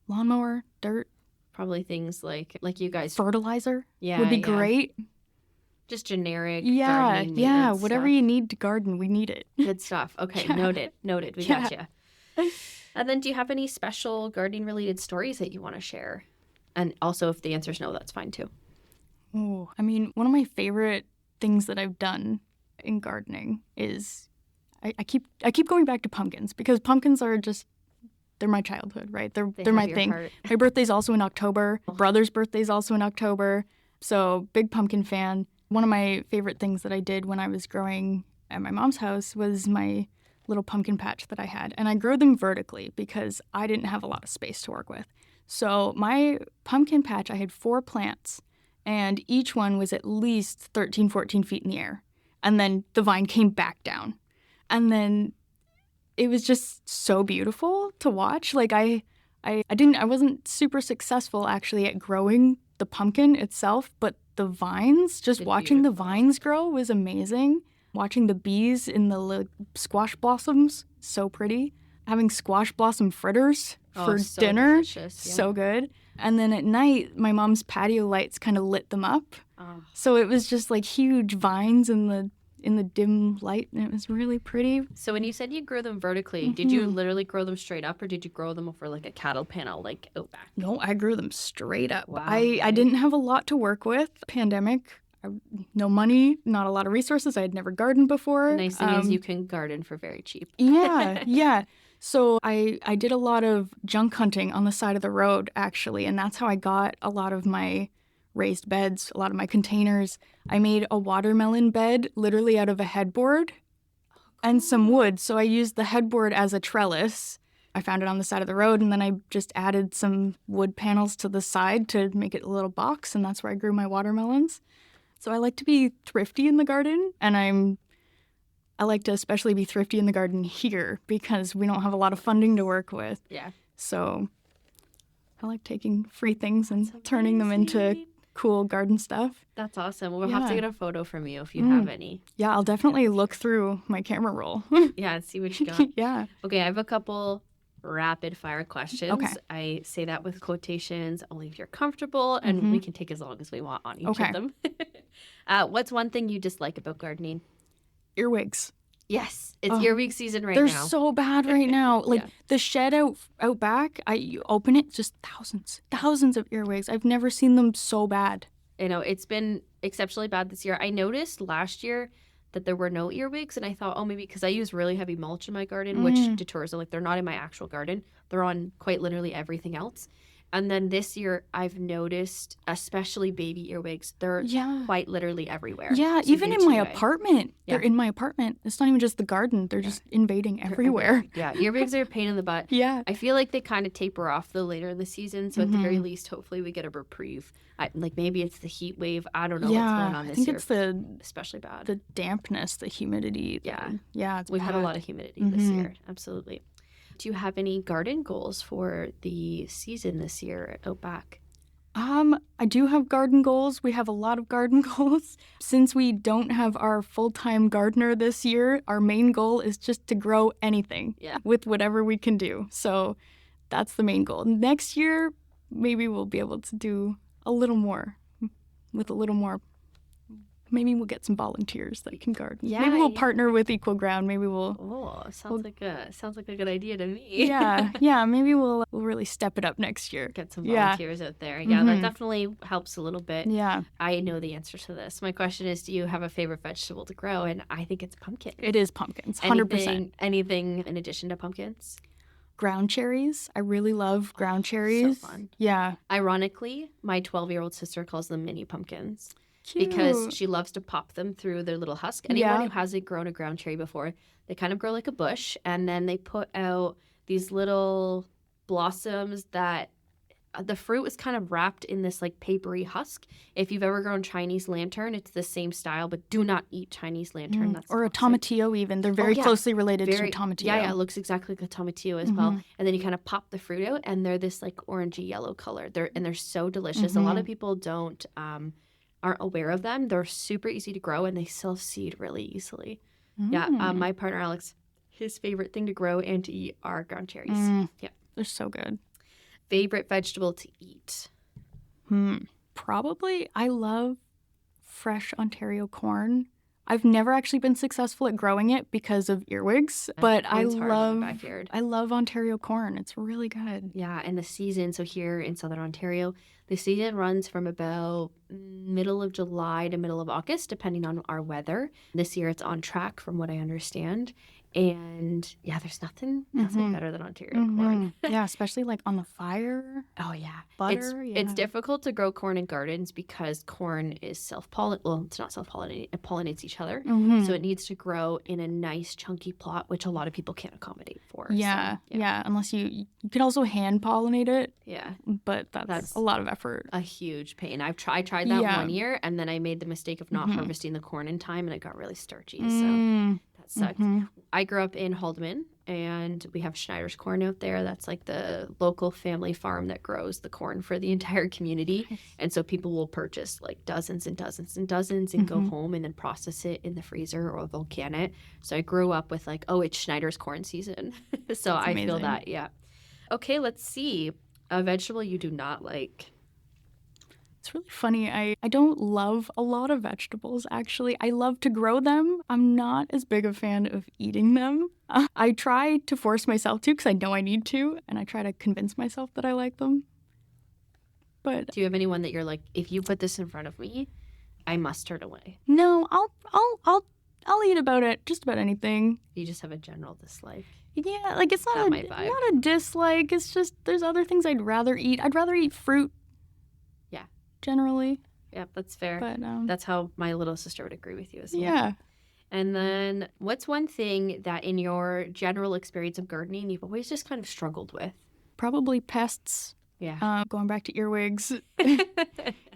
Lawnmower, dirt. Probably things like you guys. Fertilizer would be great. Just generic gardening maintenance whatever stuff. you need to garden, we need it. Good stuff. Okay, noted. We gotcha. And then do you have any special gardening related stories that you want to share? And also if the answer is no, that's fine too. Oh, one of my favorite things that I've done in gardening is I keep going back to pumpkins, because pumpkins are just, they're my childhood, right? They're my thing. Heart. My birthday's also in October. My brother's birthday's also in October. So big pumpkin fan. One of my favorite things that I did when I was growing at my mom's house was my little pumpkin patch that I had. And I grew them vertically because I didn't have a lot of space to work with. So my pumpkin patch, I had 4 plants, and each one was at least 13, 14 feet in the air. And then the vine came back down. And then it was just so beautiful to watch. Like I wasn't super successful actually at growing the pumpkin itself, but the vines, just watching the vines grow was amazing. Watching the bees in the squash blossoms, so pretty. Having squash blossom fritters for dinner, delicious, so good. And then at night, my mom's patio lights kind of lit them up. Oh. So it was just like huge vines in the dim light, and it was really pretty. So when you said you grew them vertically, did you literally grow them straight up, or did you grow them over like a cattle panel, like out back? No, I grew them straight up. Wow. I didn't have a lot to work with. Pandemic, no money, not a lot of resources. I had never gardened before. The nice thing is you can garden for very cheap. Yeah. So I did a lot of junk hunting on the side of the road, actually, and that's how I got a lot of my raised beds, a lot of my containers. I made a watermelon bed literally out of a headboard and some wood. So I used the headboard as a trellis. I found it on the side of the road, and then I just added some wood panels to the side to make it a little box, and that's where I grew my watermelons. So I like to be thrifty in the garden, and I like to especially be thrifty in the garden here because we don't have a lot of funding to work with. Yeah. So I like taking free things and turning them into cool garden stuff. That's awesome. We'll have to get a photo from you if you have any. Yeah, I'll definitely look through my camera roll. Yeah, and see what you got. Yeah. Okay, I have a couple rapid fire questions. Okay. I say that with quotations only if you're comfortable, and we can take as long as we want on each of them. What's one thing you dislike about gardening? Earwigs. Yes, it's earwig season right They're now. so bad right now. Like the shed out back, you open it, just thousands of earwigs. I've never seen them so bad. You know, it's been exceptionally bad this year. I noticed last year that there were no earwigs, and I thought, oh, maybe because I use really heavy mulch in my garden, which deters them. Like, they're not in my actual garden. They're on quite literally everything else. And then this year, I've noticed, especially baby earwigs, they're quite literally everywhere. Yeah, So even in my apartment. Yeah. They're in my apartment. It's not even just the garden. They're just invading everywhere. Yeah, earwigs are a pain in the butt. Yeah. I feel like they kind of taper off, though, later in the season. So at the very least, hopefully we get a reprieve. Like maybe it's the heat wave. I don't know what's going on this year. I think it's especially bad. The dampness, the humidity. Yeah, We've had a lot of humidity this year. Absolutely. Do you have any garden goals for the season this year at Outback? I do have garden goals. We have a lot of garden goals. Since we don't have our full-time gardener this year, our main goal is just to grow anything with whatever we can do. So that's the main goal. Next year, maybe we'll be able to do a little more with a little more. Maybe we'll get some volunteers that can garden. Yeah, maybe we'll partner with Equal Ground. Maybe we'll. Oh, sounds like a good idea to me. Yeah. Maybe we'll really step it up next year. Get some volunteers out there. Yeah, that definitely helps a little bit. Yeah. I know the answer to this. My question is, do you have a favorite vegetable to grow? And I think it's pumpkin. It is pumpkins, 100%. Anything in addition to pumpkins? Ground cherries. I really love ground cherries. So fun. Yeah. Ironically, my 12-year-old sister calls them mini pumpkins. Cute. Because she loves to pop them through their little husk. Anyone who hasn't grown a ground cherry before, they kind of grow like a bush, and then they put out these little blossoms that the fruit is kind of wrapped in this like papery husk. If you've ever grown Chinese lantern, it's the same style, but do not eat Chinese lantern. That's or a tomatillo even. They're very closely related to a tomatillo. Yeah, it looks exactly like a tomatillo as well. And then you kind of pop the fruit out, and they're this like orangey yellow color. They're so delicious. A lot of people aren't aware of them. They're super easy to grow, and they self-seed really easily. Yeah, my partner Alex, his favorite thing to grow and to eat are ground cherries. Yeah, they're so good. Favorite vegetable to eat? Probably I love fresh Ontario corn. I've never actually been successful at growing it because of earwigs, but I love Ontario corn. It's really good. Yeah, and the season, so here in Southern Ontario, the season runs from about middle of July to middle of August, depending on our weather. This year it's on track from what I understand. And yeah, there's nothing better than Ontario corn. Yeah, especially like on the fire. Oh yeah, butter. It's difficult to grow corn in gardens because corn is self-pollinated. Well, it's not self-pollinated; it pollinates each other. So it needs to grow in a nice chunky plot, which a lot of people can't accommodate for. Yeah. Unless you can also hand pollinate it. Yeah, but that's a lot of effort. A huge pain. I tried that 1 year, and then I made the mistake of not harvesting the corn in time, and it got really starchy. So that sucked. I grew up in Haldeman, and we have Schneider's corn out there. That's like the local family farm that grows the corn for the entire community. And so people will purchase like dozens and dozens and dozens and go home and then process it in the freezer, or they'll can it. So I grew up with like, oh, it's Schneider's corn season. So I feel that, yeah. Okay, let's see. A vegetable you do not like. It's really funny. I don't love a lot of vegetables, actually. I love to grow them. I'm not as big a fan of eating them. I try to force myself to because I know I need to, and I try to convince myself that I like them. But do you have anyone that you're like, if you put this in front of me, I must turn away? No, I'll eat just about anything. You just have a general dislike. Yeah, like it's not a dislike. It's just there's other things I'd rather eat. I'd rather eat fruit. Generally. Yeah, that's fair. But that's how my little sister would agree with you as well. Yeah. And then what's one thing that in your general experience of gardening you've always just kind of struggled with? Probably pests. Yeah. Going back to earwigs.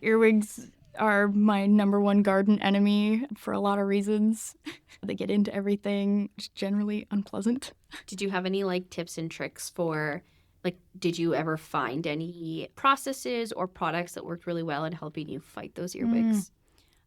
Earwigs are my number one garden enemy for a lot of reasons. They get into everything. It's generally unpleasant. Did you have any like tips and tricks for did you ever find any processes or products that worked really well in helping you fight those earwigs?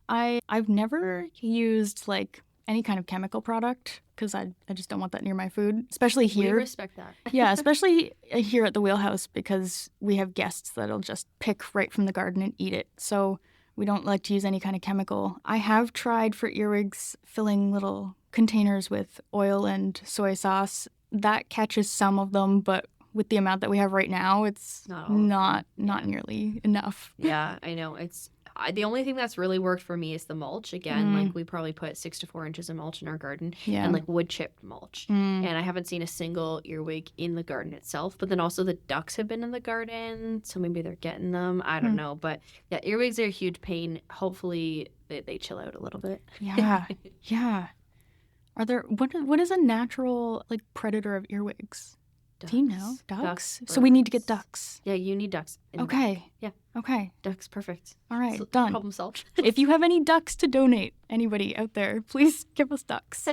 I've never used like any kind of chemical product because I just don't want that near my food, especially here. We respect that. Yeah, especially here at the wheelhouse because we have guests that'll just pick right from the garden and eat it. So we don't like to use any kind of chemical. I have tried for earwigs filling little containers with oil and soy sauce. That catches some of them, but with the amount that we have right now, it's not nearly enough. Yeah, I know. It's The only thing that's really worked for me is the mulch. Again, like we probably put 6 to 4 inches of mulch in our garden and like wood chipped mulch. And I haven't seen a single earwig in the garden itself. But then also the ducks have been in the garden, so maybe they're getting them. I don't know. But yeah, earwigs are a huge pain. Hopefully they chill out a little bit. Yeah. Yeah. Are there what is a natural like predator of earwigs? Ducks. Do you know? Ducks? So birds. we need to get ducks. Yeah, you need ducks. in the Okay. back. Yeah, Okay. ducks, perfect. All right. So, Done. problem solved. If you have any ducks to donate, anybody out there, please give us ducks.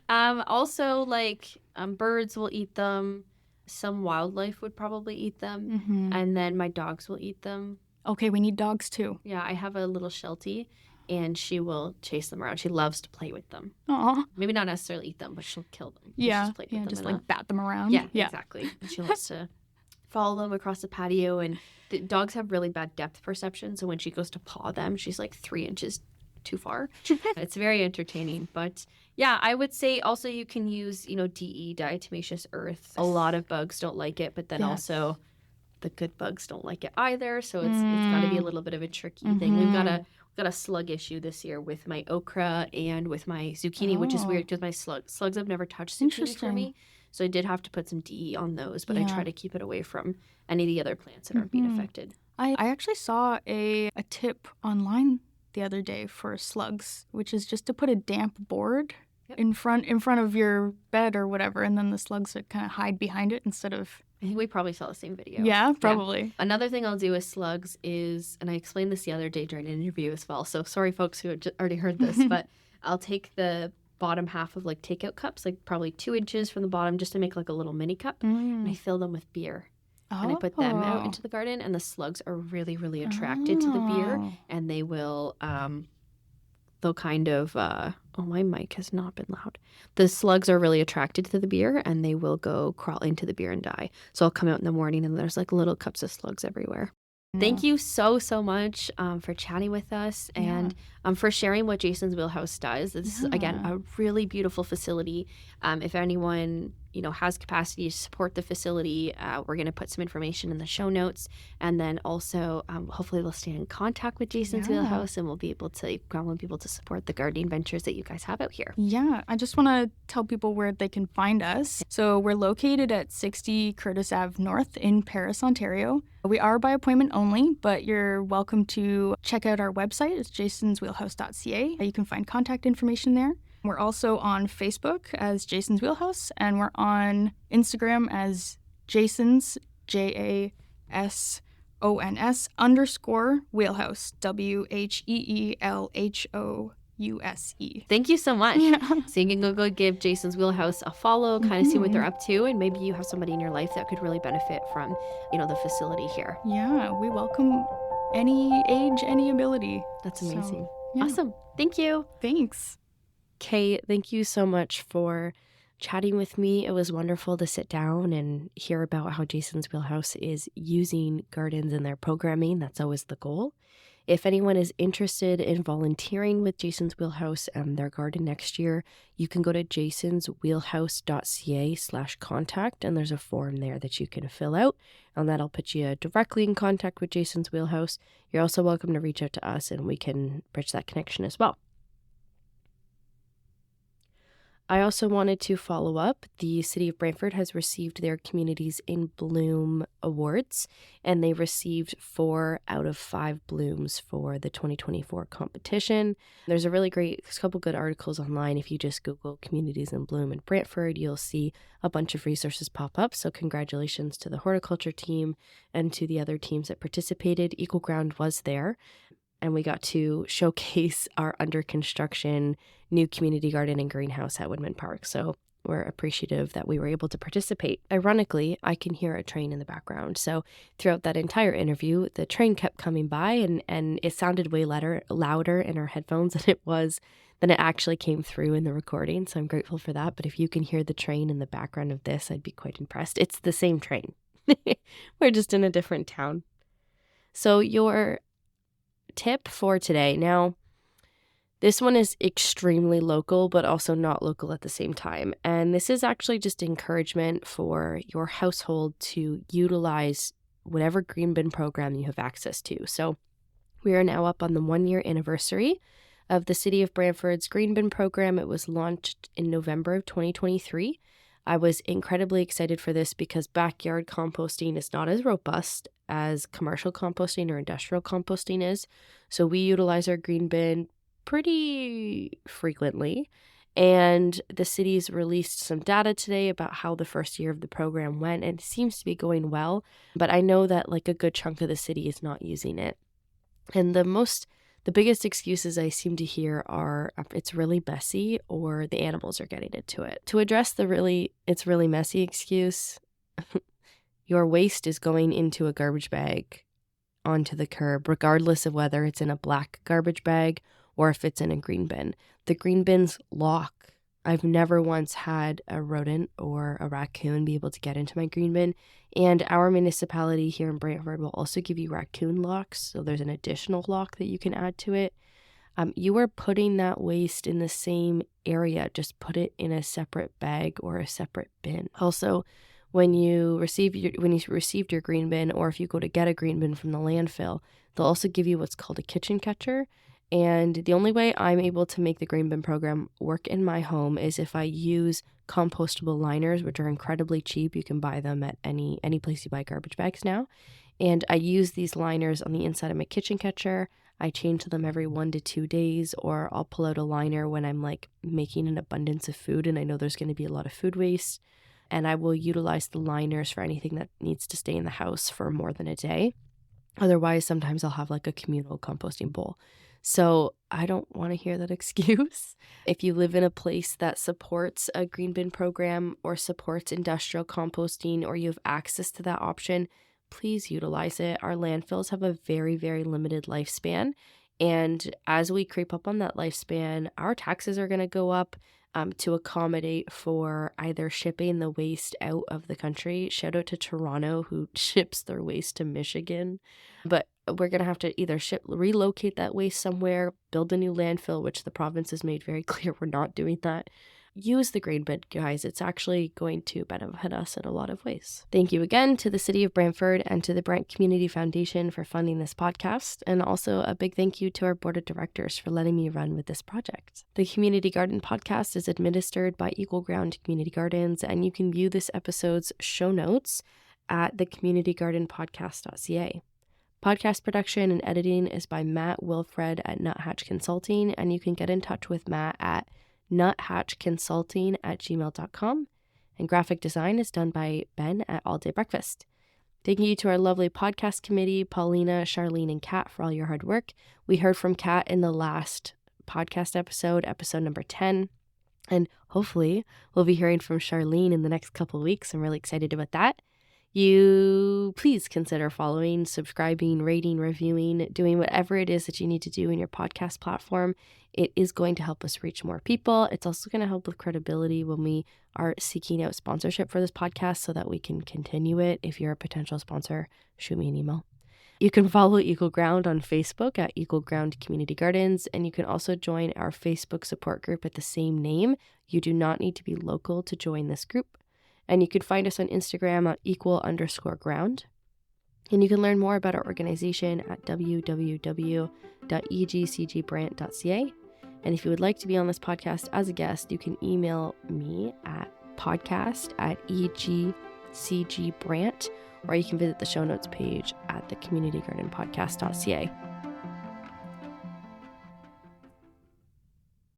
Also, like birds will eat them. Some wildlife would probably eat them, and then my dogs will eat them. Okay, we need dogs too. Yeah, I have a little Sheltie, and she will chase them around. She loves to play with them. Aw. Maybe not necessarily eat them, but she'll kill them. Yeah. Just play with them Just in like bat them around. Yeah, exactly. And she loves to follow them across the patio. And the dogs have really bad depth perception, so when she goes to paw them, she's like 3 inches too far. It's very entertaining. But yeah, I would say also you can use, DE, diatomaceous earth. A lot of bugs don't like it, but then also the good bugs don't like it either. So it's got to be a little bit of a tricky thing. We've got a slug issue this year with my okra and with my zucchini, which is weird because my slugs have never touched zucchini for me. So I did have to put some DE on those, but I try to keep it away from any of the other plants that aren't being affected. I actually saw a tip online the other day for slugs, which is just to put a damp board in front of your bed or whatever, and then the slugs would kind of hide behind it instead of... I think we probably saw the same video. Yeah, probably. Yeah. Another thing I'll do with slugs is, and I explained this the other day during an interview as well, so sorry folks who had already heard this, but I'll take the bottom half of like takeout cups, like probably 2 inches from the bottom just to make like a little mini cup, and I fill them with beer. And I put them out into the garden, and the slugs are really, really attracted to the beer, and they will, they'll kind of, my mic has not been loud. The slugs are really attracted to the beer, and they will go crawl into the beer and die. So I'll come out in the morning, and there's like little cups of slugs everywhere. Thank you so much for chatting with us and for sharing what Jason's Wheelhouse does. This is, again, a really beautiful facility. If anyone, has capacity to support the facility, we're going to put some information in the show notes. And then also, hopefully we'll stay in contact with Jason's Wheelhouse, and we'll be able to support the gardening ventures that you guys have out here. Yeah, I just want to tell people where they can find us. So we're located at 60 Curtis Ave North in Paris, Ontario. We are by appointment only, but you're welcome to check out our website. It's jasonswheelhouse.ca. You can find contact information there. We're also on Facebook as Jason's Wheelhouse, and we're on Instagram as Jason's, JASONS _ Wheelhouse, WHEELHOUSE. Thank you so much. So you can go give Jason's Wheelhouse a follow, kind of see what they're up to, and maybe you have somebody in your life that could really benefit from, the facility here. Yeah, we welcome any age, any ability. That's amazing. So, Awesome. Thank you. Thanks. Kate, thank you so much for chatting with me. It was wonderful to sit down and hear about how Jason's Wheelhouse is using gardens in their programming. That's always the goal. If anyone is interested in volunteering with Jason's Wheelhouse and their garden next year, you can go to jasonswheelhouse.ca/contact, and there's a form there that you can fill out, and that'll put you directly in contact with Jason's Wheelhouse. You're also welcome to reach out to us, and we can bridge that connection as well. I also wanted to follow up. The City of Brantford has received their Communities in Bloom awards, and they received 4 out of 5 blooms for the 2024 competition. There's a couple good articles online. If you just Google Communities in Bloom in Brantford, you'll see a bunch of resources pop up. So congratulations to the horticulture team and to the other teams that participated. Equal Ground was there, and we got to showcase our under construction new community garden and greenhouse at Woodman Park. So we're appreciative that we were able to participate. Ironically, I can hear a train in the background. So throughout that entire interview, the train kept coming by, and it sounded way louder in our headphones than it actually came through in the recording. So I'm grateful for that. But if you can hear the train in the background of this, I'd be quite impressed. It's the same train. We're just in a different town. So your tip for today. Now, this one is extremely local, but also not local at the same time. And this is actually just encouragement for your household to utilize whatever green bin program you have access to. So We are now up on the 1-year anniversary of the City of Brantford's Green Bin program. It was launched in November of 2023. I was incredibly excited for this because backyard composting is not as robust as commercial composting or industrial composting is. So we utilize our green bin pretty frequently. And the city's released some data today about how the first year of the program went, and it seems to be going well. But I know that like a good chunk of the city is not using it. And the biggest excuses I seem to hear are it's really messy or the animals are getting into it. To address it's really messy excuse, your waste is going into a garbage bag onto the curb, regardless of whether it's in a black garbage bag or if it's in a green bin. The green bins lock. I've never once had a rodent or a raccoon be able to get into my green bin. And our municipality here in Brantford will also give you raccoon locks. So there's an additional lock that you can add to it. You are putting that waste in the same area. Just put it in a separate bag or a separate bin. Also, when you received your green bin, or if you go to get a green bin from the landfill, they'll also give you what's called a kitchen catcher. And the only way I'm able to make the green bin program work in my home is if I use compostable liners, which are incredibly cheap. You can buy them at any place you buy garbage bags now. And I use these liners on the inside of my kitchen catcher. I change them every 1 to 2 days, or I'll pull out a liner when I'm like making an abundance of food and I know there's going to be a lot of food waste. And I will utilize the liners for anything that needs to stay in the house for more than a day. Otherwise, sometimes I'll have like a communal composting bowl. So I don't want to hear that excuse. If you live in a place that supports a green bin program or supports industrial composting, or you have access to that option, please utilize it. Our landfills have a very, very limited lifespan. And as we creep up on that lifespan, our taxes are going to go up to accommodate for either shipping the waste out of the country. Shout out to Toronto, who ships their waste to Michigan. But we're going to have to either relocate that waste somewhere, build a new landfill, which the province has made very clear we're not doing that. Use the green bin, guys. It's actually going to benefit us in a lot of ways. Thank you again to the City of Brantford and to the Brant Community Foundation for funding this podcast. And also a big thank you to our board of directors for letting me run with this project. The Community Garden podcast is administered by Equal Ground Community Gardens, and you can view this episode's show notes at thecommunitygardenpodcast.ca. Podcast production and editing is by Matt Wilfred at Nuthatch Consulting, and you can get in touch with Matt at nuthatchconsulting@gmail.com, and graphic design is done by Ben at All Day Breakfast. Thank you to our lovely podcast committee, Paulina, Charlene, and Kat, for all your hard work. We heard from Kat in the last podcast episode number 10, and hopefully we'll be hearing from Charlene in the next couple of weeks. I'm really excited about that. You please consider following, subscribing, rating, reviewing, doing whatever it is that you need to do in your podcast platform. It is going to help us reach more people. It's also going to help with credibility when we are seeking out sponsorship for this podcast so that we can continue it. If you're a potential sponsor, shoot me an email. You can follow Equal Ground on Facebook at Equal Ground Community Gardens, and you can also join our Facebook support group at the same name. You do not need to be local to join this group. And you can find us on Instagram at equal_ground. And you can learn more about our organization at www.egcgbrant.ca. And if you would like to be on this podcast as a guest, you can email me at podcast@egcgbrant, or you can visit the show notes page at thecommunitygardenpodcast.ca.